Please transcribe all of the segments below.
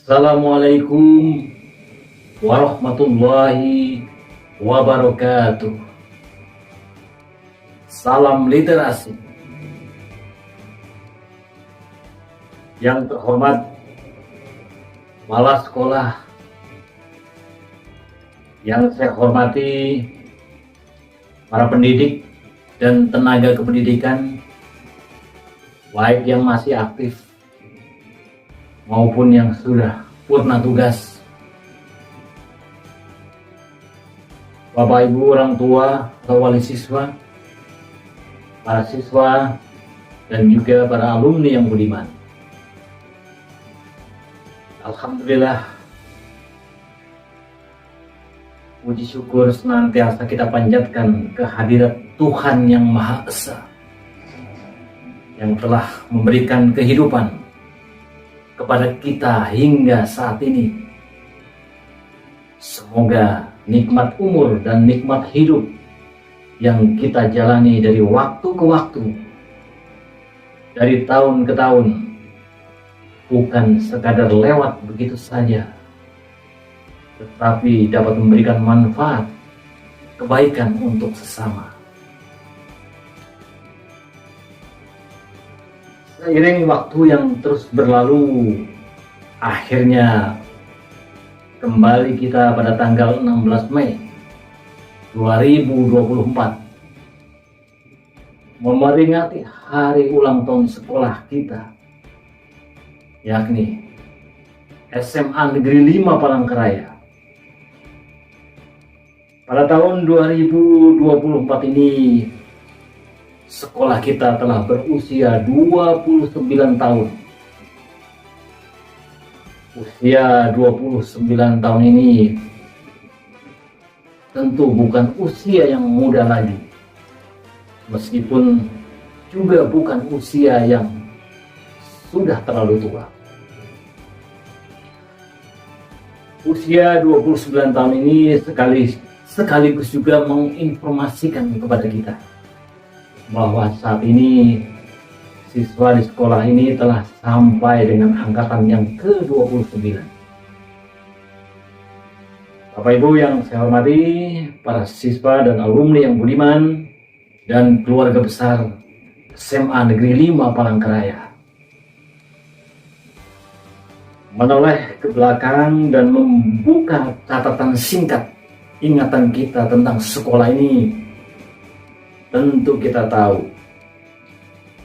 Assalamualaikum warahmatullahi wabarakatuh. Salam literasi. Yang terhormat Kepala Sekolah, yang saya hormati para pendidik dan tenaga kependidikan, baik yang masih aktif maupun yang sudah purna tugas. Bapak Ibu orang tua atau wali siswa, para siswa, dan juga para alumni yang budiman. Alhamdulillah, puji syukur senantiasa kita panjatkan kehadirat Tuhan yang Maha Esa, yang telah memberikan kehidupan kepada kita hingga saat ini. Semoga nikmat umur dan nikmat hidup yang kita jalani dari waktu ke waktu, dari tahun ke tahun, bukan sekadar lewat begitu saja, tetapi dapat memberikan manfaat, kebaikan untuk sesama. Seiring waktu yang terus berlalu, akhirnya kembali kita pada tanggal 16 Mei 2024 memperingati hari ulang tahun sekolah kita, yakni SMA Negeri 5 Palangkaraya. Pada tahun 2024 ini, sekolah kita telah berusia 29 tahun. Usia 29 tahun ini tentu bukan usia yang muda lagi, meskipun juga bukan usia yang sudah terlalu tua. Usia 29 tahun ini sekaligus juga menginformasikan kepada kita bahwa saat ini siswa di sekolah ini telah sampai dengan angkatan yang ke-29. Bapak Ibu yang saya hormati, para siswa dan alumni yang budiman, dan keluarga besar SMA Negeri 5 Palangkaraya. Menoleh ke belakang dan membuka catatan singkat ingatan kita tentang sekolah ini, tentu kita tahu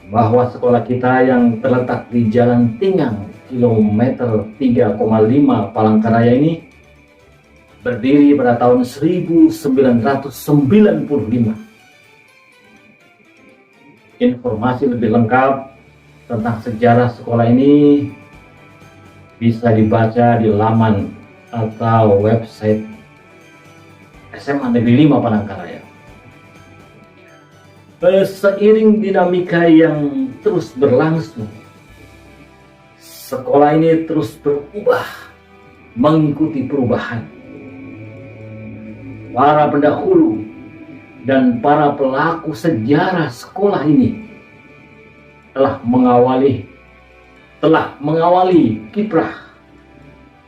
bahwa sekolah kita yang terletak di Jalan Tingang, kilometer 3,5 Palangkaraya ini berdiri pada tahun 1995. Informasi lebih lengkap tentang sejarah sekolah ini bisa dibaca di laman atau website SMA Negeri 5 Palangkaraya. Seiring dinamika yang terus berlangsung, sekolah ini terus berubah mengikuti perubahan. Para pendahulu dan para pelaku sejarah sekolah ini telah mengawali kiprah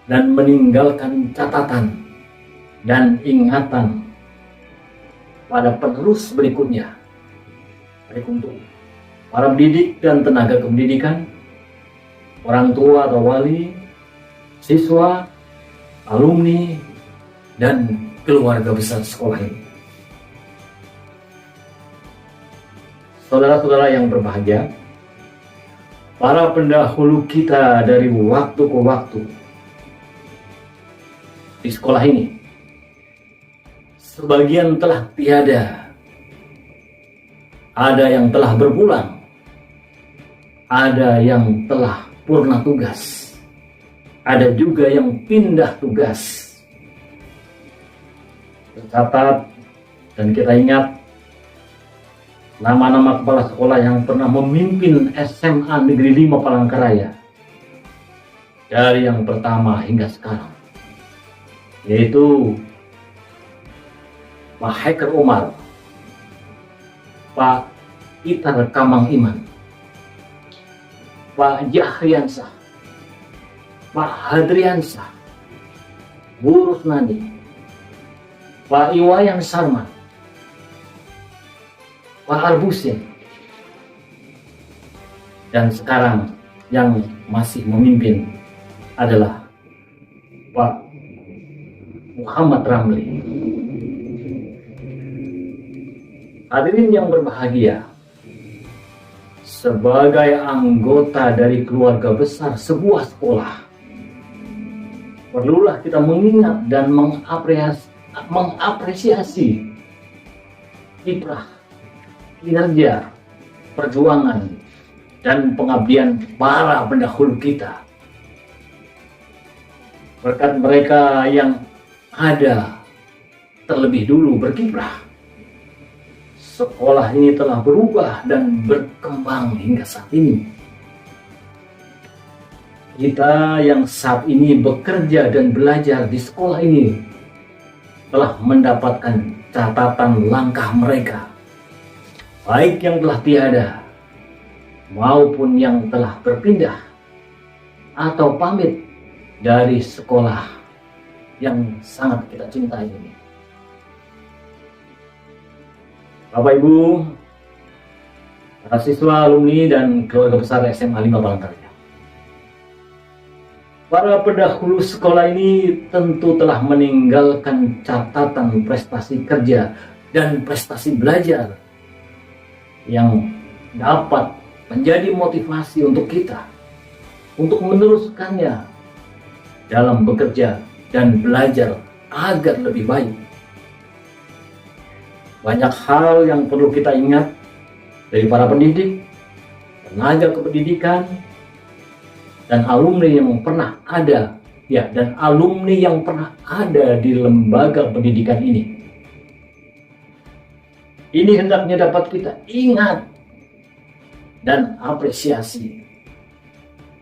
dan meninggalkan catatan dan ingatan pada penerus berikutnya, baik untuk para pendidik dan tenaga kependidikan, orang tua atau wali, siswa, alumni, dan keluarga besar sekolah ini. Saudara-saudara yang berbahagia, para pendahulu kita dari waktu ke waktu di sekolah ini, sebagian telah tiada, ada yang telah berpulang, ada yang telah purna tugas, ada juga yang pindah tugas. Tercatat dan kita ingat nama-nama kepala sekolah yang pernah memimpin SMA Negeri 5 Palangkaraya dari yang pertama hingga sekarang, yaitu Pak Hacker Umar, Pak Itar Kamang Iman, Pak Jahriansah, Pak Hadriansah, Bu Rusnadi, Pak Iwayan Sarman, Pak Arbusin, dan sekarang yang masih memimpin adalah Pak Muhammad Ramli. Hadirin yang berbahagia, sebagai anggota dari keluarga besar sebuah sekolah, perlulah kita mengingat dan mengapresiasi kiprah, kinerja, perjuangan, dan pengabdian para pendahulu kita. Berkat mereka yang ada terlebih dulu berkiprah, sekolah ini telah berubah dan berkembang hingga saat ini. Kita yang saat ini bekerja dan belajar di sekolah ini telah mendapatkan catatan langkah mereka, baik yang telah tiada maupun yang telah berpindah atau pamit dari sekolah yang sangat kita cintai ini. Bapak Ibu, para siswa, alumni, dan keluarga besar SMA 5 Palangkaraya, para pendahulu sekolah ini tentu telah meninggalkan catatan prestasi kerja dan prestasi belajar yang dapat menjadi motivasi untuk kita untuk meneruskannya dalam bekerja dan belajar agar lebih baik. Banyak hal yang perlu kita ingat dari para pendidik, tenaga kependidikan, dan alumni yang pernah ada, dan alumni yang pernah ada di lembaga pendidikan ini. Ini hendaknya dapat kita ingat dan apresiasi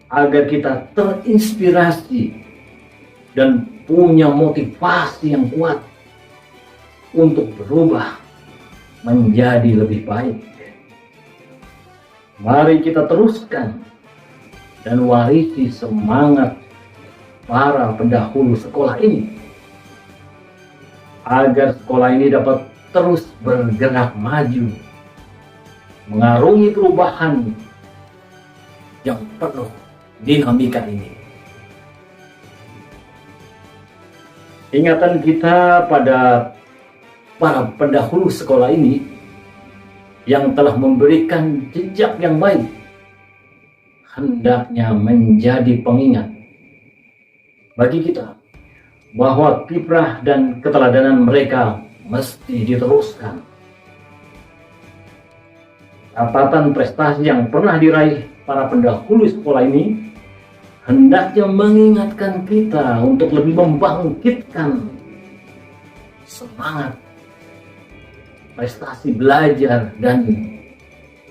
agar kita terinspirasi dan punya motivasi yang kuat untuk berubah menjadi lebih baik. Mari kita teruskan dan warisi semangat para pendahulu sekolah ini agar sekolah ini dapat terus bergerak maju, mengarungi perubahan yang penuh dinamika ini. Ingatan kita pada para pendahulu sekolah ini yang telah memberikan jejak yang baik hendaknya menjadi pengingat bagi kita bahwa kiprah dan keteladanan mereka mesti diteruskan. Catatan prestasi yang pernah diraih para pendahulu sekolah ini hendaknya mengingatkan kita untuk lebih membangkitkan semangat prestasi belajar dan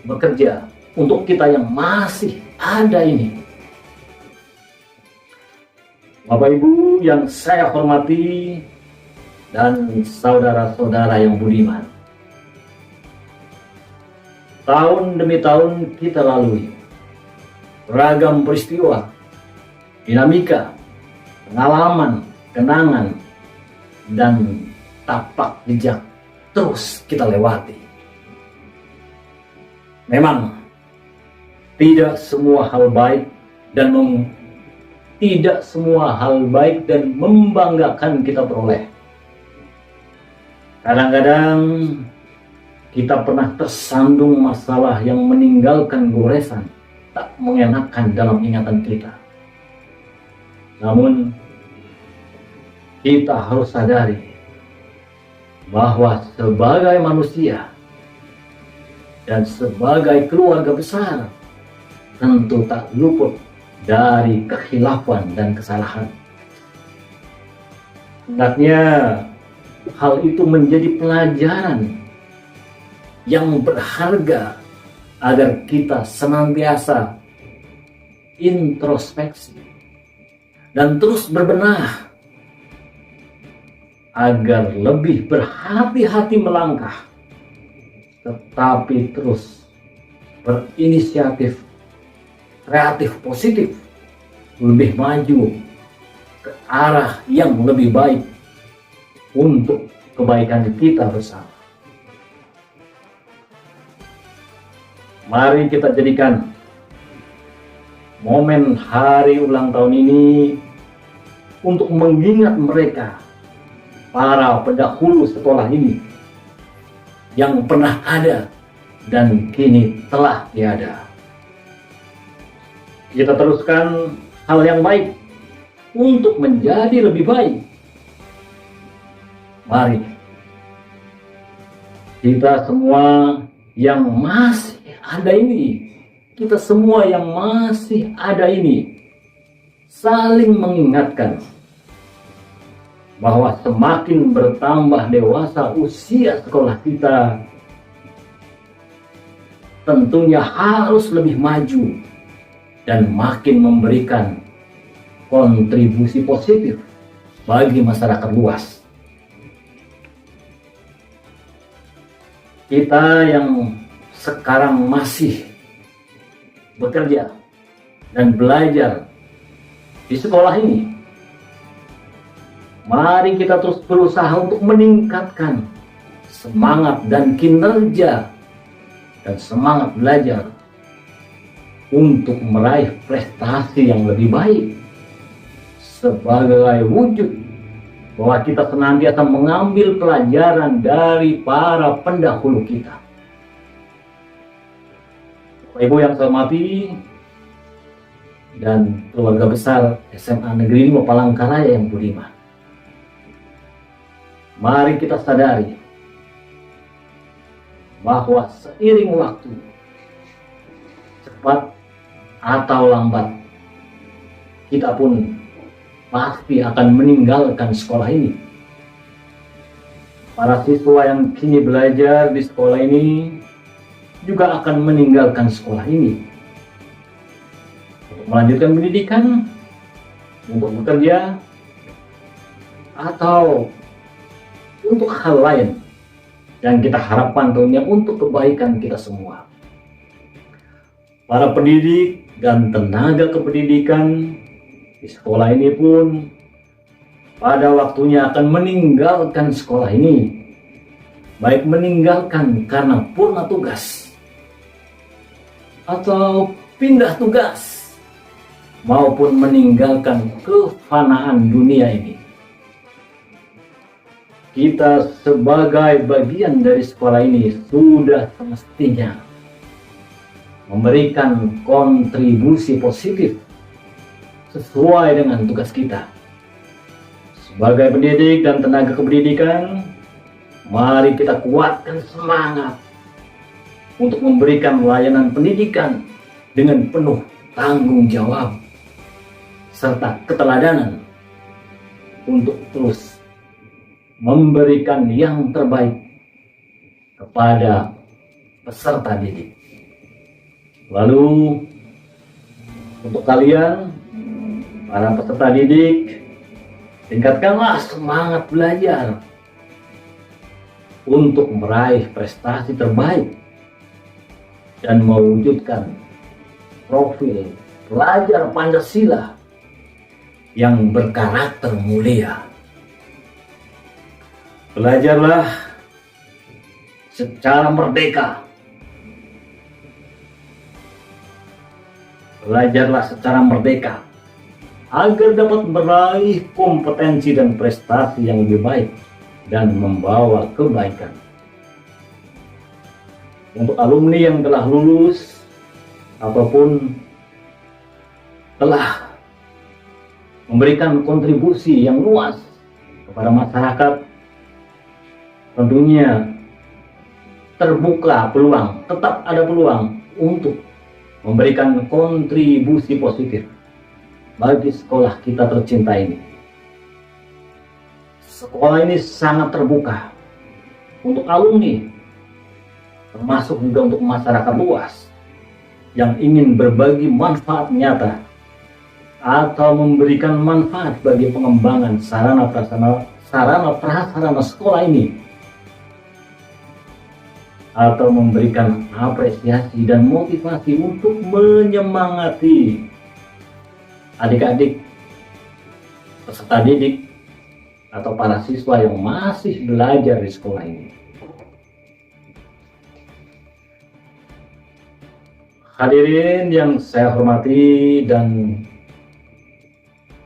bekerja untuk kita yang masih ada ini. Bapak Ibu yang saya hormati dan saudara-saudara yang budiman, tahun demi tahun kita lalui beragam peristiwa, dinamika, pengalaman, kenangan, dan tapak jejak terus kita lewati. Memang tidak semua hal baik dan membanggakan kita peroleh. Kadang-kadang kita pernah tersandung masalah yang meninggalkan goresan tak mengenakan dalam ingatan kita. Namun kita harus sadari bahwa sebagai manusia dan sebagai keluarga besar tentu tak luput dari kekhilafan dan kesalahan. Hendaknya hal itu menjadi pelajaran yang berharga agar kita senantiasa introspeksi dan terus berbenah agar lebih berhati-hati melangkah, tetapi terus berinisiatif kreatif positif lebih maju ke arah yang lebih baik untuk kebaikan kita bersama. Mari kita jadikan momen hari ulang tahun ini untuk mengingat mereka, para pendahulu sekolah ini yang pernah ada dan kini telah tiada. Kita teruskan hal yang baik untuk menjadi lebih baik. Mari kita semua yang masih ada ini, kita semua yang masih ada ini, saling mengingatkan bahwa semakin bertambah dewasa usia sekolah kita, tentunya harus lebih maju dan makin memberikan kontribusi positif bagi masyarakat luas. Kita yang sekarang masih bekerja dan belajar di sekolah ini, mari kita terus berusaha untuk meningkatkan semangat dan kinerja dan semangat belajar untuk meraih prestasi yang lebih baik sebagai wujud bahwa kita senantiasa mengambil pelajaran dari para pendahulu kita. Bapak Ibu yang saya hormati dan keluarga besar SMA Negeri 5 Palangkaraya yang budiman, mari kita sadari bahwa seiring waktu, cepat atau lambat, kita pun pasti akan meninggalkan sekolah ini. Para siswa yang kini belajar di sekolah ini juga akan meninggalkan sekolah ini untuk melanjutkan pendidikan, untuk bekerja, atau untuk hal lain yang kita harapkan tentunya untuk kebaikan kita semua. Para pendidik dan tenaga kependidikan di sekolah ini pun pada waktunya akan meninggalkan sekolah ini, baik meninggalkan karena purna tugas atau pindah tugas, maupun meninggalkan kefanaan dunia ini. Kita sebagai bagian dari sekolah ini sudah semestinya memberikan kontribusi positif sesuai dengan tugas kita. Sebagai pendidik dan tenaga kependidikan, mari kita kuatkan semangat untuk memberikan layanan pendidikan dengan penuh tanggung jawab serta keteladanan untuk terus memberikan yang terbaik kepada peserta didik. Lalu untuk kalian para peserta didik, tingkatkanlah semangat belajar untuk meraih prestasi terbaik dan mewujudkan profil pelajar Pancasila yang berkarakter mulia. Belajarlah secara merdeka. Belajarlah secara merdeka agar dapat meraih kompetensi dan prestasi yang lebih baik dan membawa kebaikan. Untuk alumni yang telah lulus ataupun telah memberikan kontribusi yang luas kepada masyarakat, tentunya terbuka peluang, tetap ada peluang untuk memberikan kontribusi positif bagi sekolah kita tercinta ini. Sekolah ini sangat terbuka untuk alumni, termasuk juga untuk masyarakat luas yang ingin berbagi manfaat nyata atau memberikan manfaat bagi pengembangan sarana prasarana sekolah ini, atau memberikan apresiasi dan motivasi untuk menyemangati adik-adik, peserta didik, atau para siswa yang masih belajar di sekolah ini. Hadirin yang saya hormati dan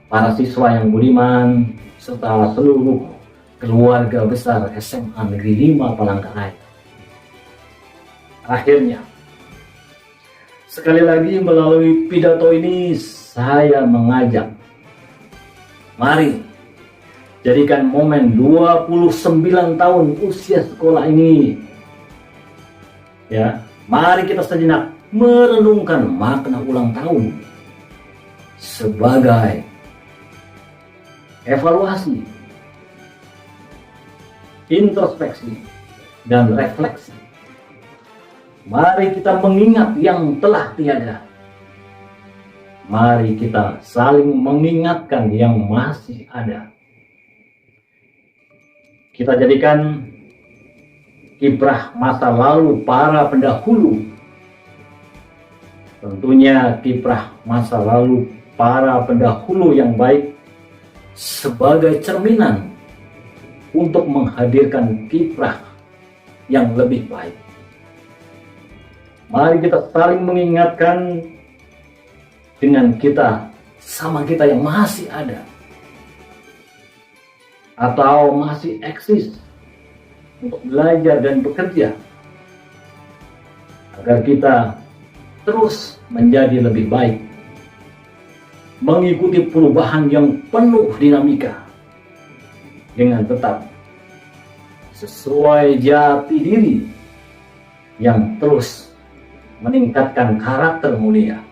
para siswa yang budiman serta seluruh keluarga besar SMA Negeri 5 Palangkaraya. Akhirnya, sekali lagi melalui pidato ini saya mengajak, mari jadikan momen 29 tahun usia sekolah ini, ya, mari kita sejenak merenungkan makna ulang tahun sebagai evaluasi, introspeksi, dan refleksi. Mari kita mengingat yang telah tiada. Mari kita saling mengingatkan yang masih ada. Kita jadikan kiprah masa lalu para pendahulu, tentunya kiprah masa lalu para pendahulu yang baik, sebagai cerminan untuk menghadirkan kiprah yang lebih baik. Mari kita saling mengingatkan dengan kita yang masih ada atau masih eksis untuk belajar dan bekerja, agar kita terus menjadi lebih baik, mengikuti perubahan yang penuh dinamika dengan tetap sesuai jati diri yang terus meningkatkan karakter mulia.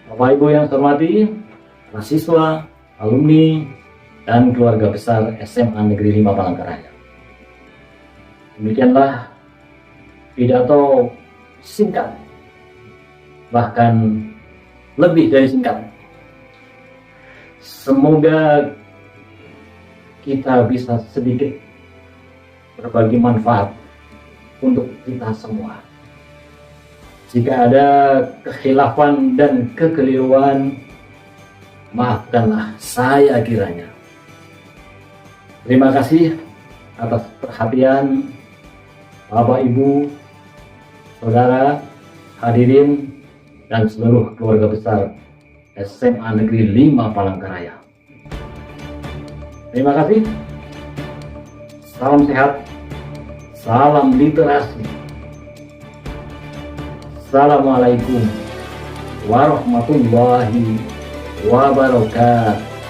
Bapak Ibu yang saya hormati, para siswa, alumni, dan keluarga besar SMA Negeri 5 Palangkaraya. Demikianlah pidato singkat, bahkan lebih dari singkat. Semoga kita bisa sedikit berbagi manfaat untuk kita semua. Jika ada kekhilafan dan kekeliruan, maafkanlah saya kiranya. Terima kasih atas perhatian Bapak, Ibu, Saudara, hadirin, dan seluruh keluarga besar SMA Negeri 5 Palangkaraya. Terima kasih. Salam sehat, salam literasi. Assalamualaikum warahmatullahi wabarakatuh.